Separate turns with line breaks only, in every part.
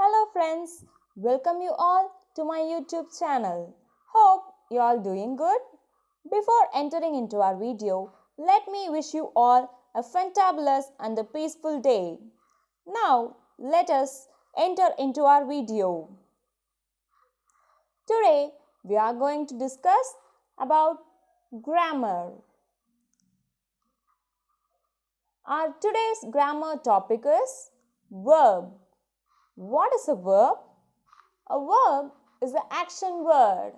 Hello friends, welcome you all to my YouTube channel. Hope you all doing good. Before entering into our video, let me wish you all a fantabulous and a peaceful day. Now let us enter into our video. Today we are going to discuss about grammar. Our today's grammar topic is verb. What is a verb? A verb is an action word.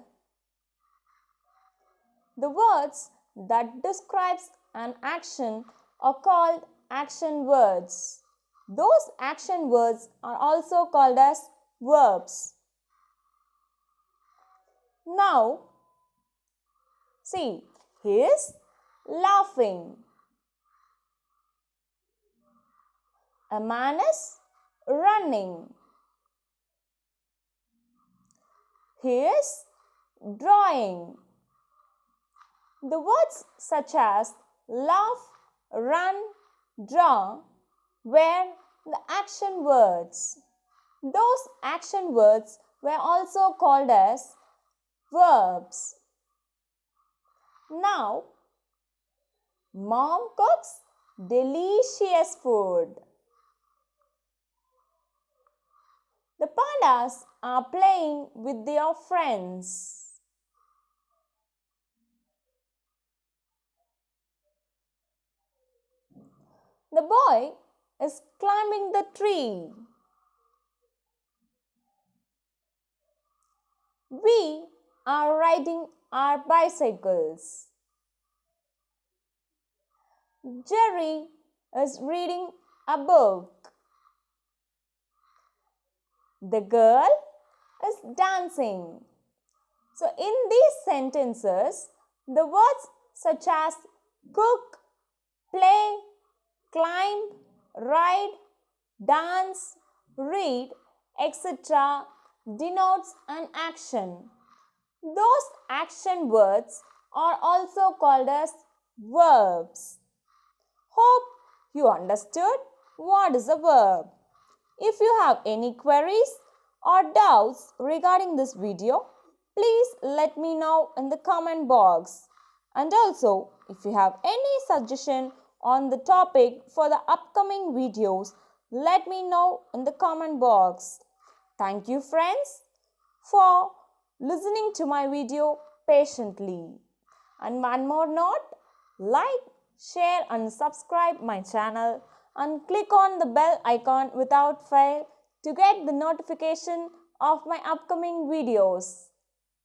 The words that describes an action are called action words. Those action words are also called as verbs. Now, see, he is laughing. A man is running. He is drawing. The words such as laugh, run, draw were the action words. Those action words were also called as verbs. Now, mom cooks delicious food. The pandas are playing with their friends. The boy is climbing the tree. We are riding our bicycles. Jerry is reading a book. The girl is dancing. So in these sentences, the words such as cook, play, climb, ride, dance, read, etc. denotes an action. Those action words are also called as verbs. Hope you understood what is a verb. If you have any queries or doubts regarding this video, please let me know in the comment box. And also, if you have any suggestion on the topic for the upcoming videos, let me know in the comment box. Thank you friends for listening to my video patiently. And one more note, like, share and subscribe my channel and click on the bell icon without fail to get the notification of my upcoming videos.